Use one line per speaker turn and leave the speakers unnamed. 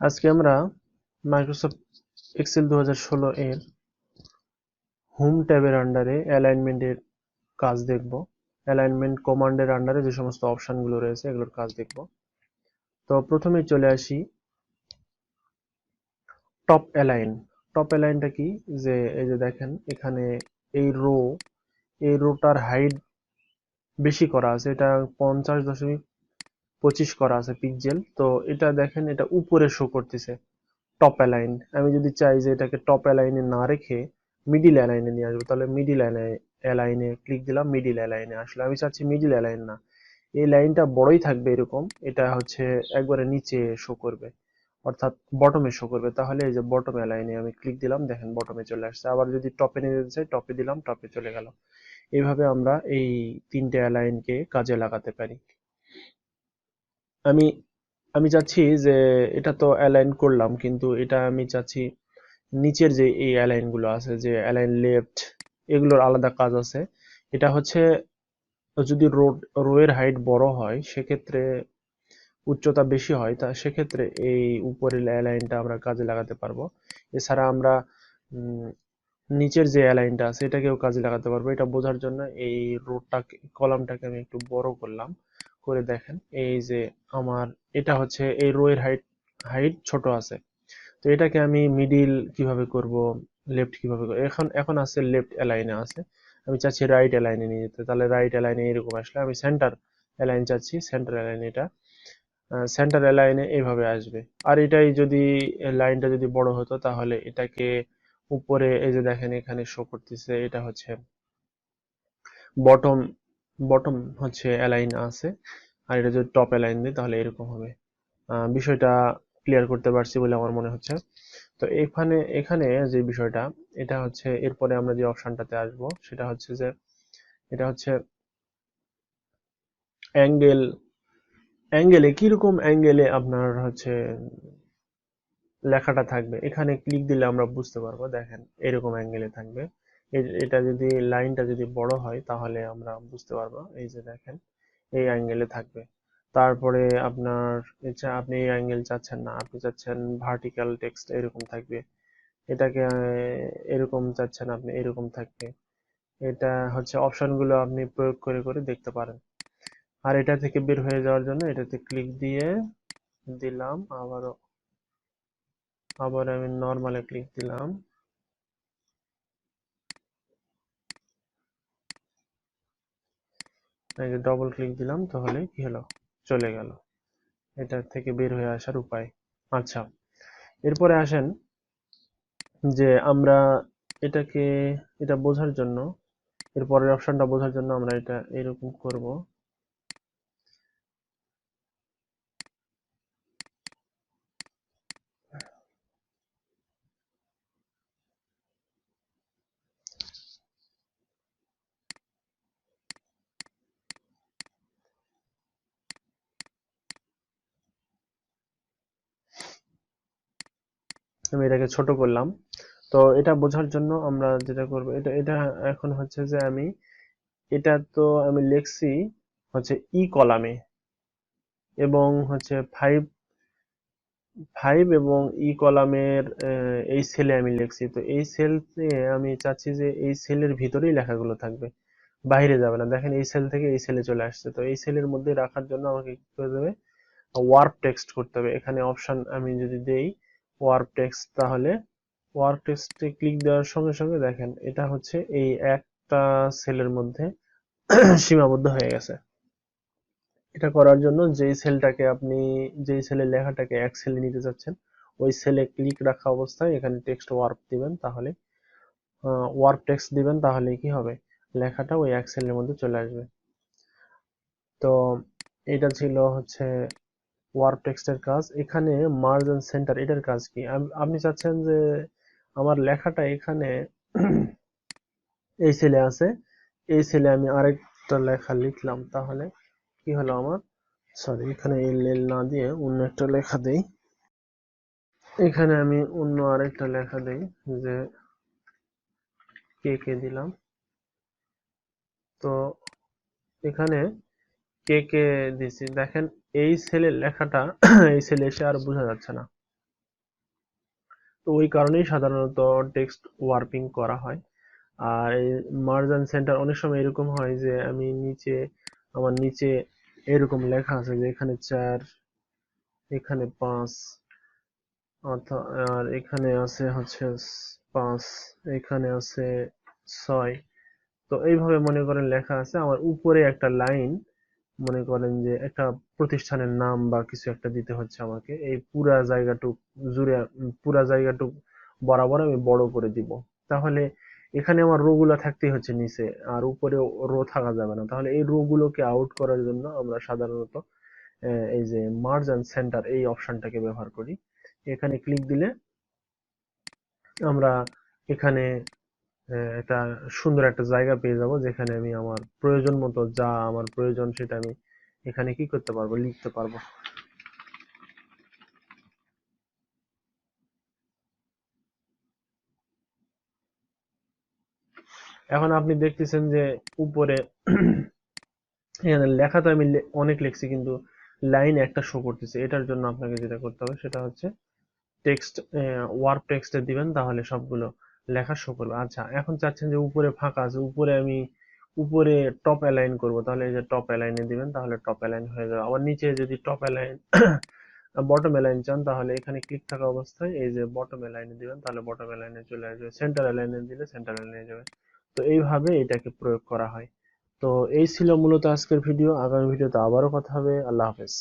আজকে আমরা Microsoft Excel 2016 এর হোম ট্যাবের আন্ডারে অ্যালাইনমেন্টের কাজ দেখব। অ্যালাইনমেন্ট কমান্ডের আন্ডারে যে সমস্ত অপশনগুলো রয়েছে এগুলোর কাজ দেখব। তো প্রথমে চলে আসি টপ অ্যালাইন। টপ অ্যালাইনটা কি? যে এই যে দেখেন এখানে এই রোটার হাইট বেশি করা আছে, এটা 50.25 করা আছে পিক্সেল। তো এটা দেখেন এটা উপরে শো করতেছে টপ অ্যালাইন। আমি যদি চাই যে এটাকে টপ অ্যালাইনে না রেখে মিডিল অ্যালাইনে নিয়ে আসবো, তাহলে মিডিল অ্যালাইনে ক্লিক দিলাম, মিডিল অ্যালাইনে আসলে। আমি চাচ্ছি মিডিল অ্যালাইন না, এই লাইনটা বড়ই থাকবে এরকম, এটা হচ্ছে একবারে নিচে শো করবে, অর্থাৎ বটমে শো করবে। তাহলে এই যে বটম অ্যালাইনে আমি ক্লিক দিলাম, দেখেন বটমে চলে আসছে। আবার যদি টপে নিয়ে যেতে চাই টপে দিলাম, টপে চলে গেল। এইভাবে আমরা এই তিনটে অ্যালাইনকে কাজে লাগাতে পারি। আমি আমি চাচ্ছি যে এটা তো অ্যালাইন করলাম, কিন্তু এটা আমি চাচ্ছি নিচের যে এই অ্যালাইন গুলো আছে, যে অ্যালাইন লেফট, এগুলোর আলাদা কাজ আছে। এটা হচ্ছে যদি রো এর হাইট বড় হয়, সেক্ষেত্রে উচ্চতা বেশি হয়, তা সেক্ষেত্রে এই উপরের অ্যালাইনটা আমরা কাজে লাগাতে পারবো। এছাড়া আমরা উম, নিচের যে অ্যালাইনটা আছে এটাকেও কাজে লাগাতে পারবো। এটা বোঝার জন্য এই কলামটাকে আমি একটু বড় করলাম, করে দেখেন এই যে আমার এটা হচ্ছে এই রো এর হাইট হাইট ছোট আছে। তো এটাকে আমি মিডিল কিভাবে করব, লেফট কিভাবে করব, এখন এখন আছে লেফট অ্যালাইনে আছে। আমি চাচ্ছি রাইট অ্যালাইনে নিয়ে যেতে, তাহলে রাইট অ্যালাইনে এরকম আসলে আমি সেন্টার অ্যালাইন চাচ্ছি, সেন্টার অ্যালাইন এটা সেন্টার অ্যালাইনে এইভাবে আসবে। আর এটাই যদি লাইনটা যদি বড় হতো তাহলে এটাকে উপরে এই যে দেখেন এখানে শো করতেছে, এটা হচ্ছে বটম বটম হচ্ছে অ্যালাইন আছে। আর এটা যদি টপ অ্যালাইন দিই তাহলে এরকম হবে। বিষয়টা ক্লিয়ার করতে পারছি বলে আমার মনে হচ্ছে। তো এখানে এখানে যে বিষয়টা, এটা হচ্ছে এরপরে আমরা যে অপশনটাতে আসব সেটা হচ্ছে যে এটা হচ্ছে অ্যাঙ্গেল। অ্যাঙ্গেলে কিরকম অ্যাঙ্গেলে আপনার হচ্ছে লেখাটা থাকবে, এখানে ক্লিক দিলে আমরা বুঝতে পারবো। দেখেন এরকম অ্যাঙ্গেলে থাকবে। এটা যদি লাইনটা যদি বড় হয় তাহলে আমরা বুঝতে পারবো। এই যে দেখেন এই অ্যাঙ্গেলে থাকবে। তারপরে আপনার ইচ্ছা, আপনি এই অ্যাঙ্গেল চাচ্ছেন না, আপনি চাচ্ছেন ভার্টিক্যাল টেক্সট এরকম থাকবে। এটাকে এরকম চাচ্ছেন আপনি, এরকম থাকবে। এটা হচ্ছে অপশনগুলো আপনি প্রয়োগ করে করে দেখতে পারেন। আর এটা থেকে বের হয়ে যাওয়ার জন্য এটাতে ক্লিক দিয়ে দিলাম, আবার আমি নরমালে ক্লিক দিলাম, এই যে ডবল ক্লিক দিলাম, তাহলে কি হলো, চলে গেল। এটা থেকে বের হয়ে আসার উপায়। আচ্ছা, এরপরে আসেন যে আমরা এটাকে এটা বোঝার জন্য, এর পরের অপশনটা বোঝার জন্য আমরা এটা এরকম করব। আমি এটাকে ছোট করলাম। তো এটা বোঝার জন্য আমরা যেটা করব, এটা এটা এখন হচ্ছে যে এটা তো আমি লিখছি হচ্ছে ই কলামে, এবং হচ্ছে ফাইভ ফাইভ এবং ই কলামের এই সেলে আমি লিখছি। তো এই সেলে আমি চাচ্ছি যে এই সেলের ভিতরেই লেখাগুলো থাকবে, বাইরে যাবে না। দেখেন এই সেল থেকে এই সেলে চলে আসছে। তো এই সেলের মধ্যে রাখার জন্য আমাকে কি করতে হবে, ওয়ার্প টেক্সট করতে হবে। এখানে অপশন আমি যদি দেই ওয়ার্প টেক্সট, তাহলে ওয়ার্প টেক্সটে ক্লিক দেওয়ার সঙ্গে সঙ্গে দেখেন এটা হচ্ছে এই একটা সেলের মধ্যে সীমাবদ্ধ হয়ে গেছে। এটা করার জন্য যেই সেলের লেখাটাকে এক সেলে নিতে চাচ্ছেন, ওই সেলে ক্লিক রাখা অবস্থায় এখানে টেক্সট ওয়ার্প দিবেন, তাহলে ওয়ার্প টেক্সট দিবেন, তাহলে কি হবে, লেখাটা ওই এক সেলের মধ্যে চলে আসবে। তো এটা ছিল হচ্ছে ওয়ার্প টেক্সটের কাজ। এখানে মার্জ এন্ড সেন্টার, এটার কাজ কি? আপনি চাচ্ছেন যে আমার লেখাটা এখানে এই সেলে আছে, এই সেলে আমি আরেকটা লেখা লিখলাম, তাহলে কি হলো আমার, সরি এখানে এল এল না দিয়ে অন্য একটা লেখা দেই। এখানে আমি অন্য আরেকটা লেখা দেই, যে কে কে দিলাম। তো এখানে কে কে দিছি দেখেন, এই সেলের লেখাটা এই সেলে এসে আর বোঝা যাচ্ছে না। তো ওই কারণেই সাধারণত টেক্সট ওয়ার্পিং করা হয়। আর এই মার্জ অ্যান্ড সেন্টার অনেক সময় এরকম হয় যে আমি নিচে, আমার নিচে এরকম লেখা আছে যে এখানে 4, এখানে 5, আর এখানে আছে হচ্ছে 5, এখানে আছে 6। তো এইভাবে মনে করেন লেখা আছে, আমার উপরে একটা লাইন, মনে করেন যে একটা প্রতিষ্ঠানের নাম বা কিছু একটা দিতে হচ্ছে আমাকে, এই পুরা জায়গাটুক জুড়ে, পুরা জায়গাটুক বরাবর আমি বড় করে দিব। তাহলে এখানে আমার রো গুলা থাকতেই হচ্ছে নিচে, আর উপরে রো থাকা যাবে না। তাহলে এই রো গুলোকে আউট করার জন্য আমরা সাধারণত এই যে মার্জ অ্যান্ড সেন্টার এই অপশনটাকে ব্যবহার করি। এখানে ক্লিক দিলে আমরা এখানে একটা সুন্দর একটা জায়গা পেয়ে যাব, যেখানে আমি আমার প্রয়োজন মতো যা আমার প্রয়োজন সেটা আমি এখানে কি করতে পারবো, লিখতে পারবো। এখন আপনি দেখতেছেন যে উপরে এখানে লেখা তো আমি অনেক লিখছি, কিন্তু লাইন একটা শো করতেছে। এটার জন্য আপনাকে যেটা করতে হবে সেটা হচ্ছে টেক্সট, ওয়ার্প টেক্সটে দিবেন, তাহলে সবগুলো লেখা শো করবে। আচ্ছা, এখন চাচ্ছেন যে উপরে ফাঁকা আছে, উপরে আমি উপরে টপ অ্যালাইন করব, তাহলে এই যে টপ অ্যালাইনে দিবেন, তাহলে টপ অ্যালাইন হয়ে যাবে। আবার নিচে যদি টপ অ্যালাইন বটম অ্যালাইন চান, তাহলে এখানে ক্লিক থাকা অবস্থায় এই যে বটম অ্যালাইনে দিবেন, তাহলে বটম অ্যালাইনে চলে আসবে। সেন্টার অ্যালাইনে দিলে সেন্টার অ্যালাইনে যাবে। তো এইভাবে এটাকে প্রয়োগ করা হয়। তো এই ছিল মূলত আজকের ভিডিও। আগামী ভিডিওতে আবারও কথা হবে। আল্লাহ হাফেজ।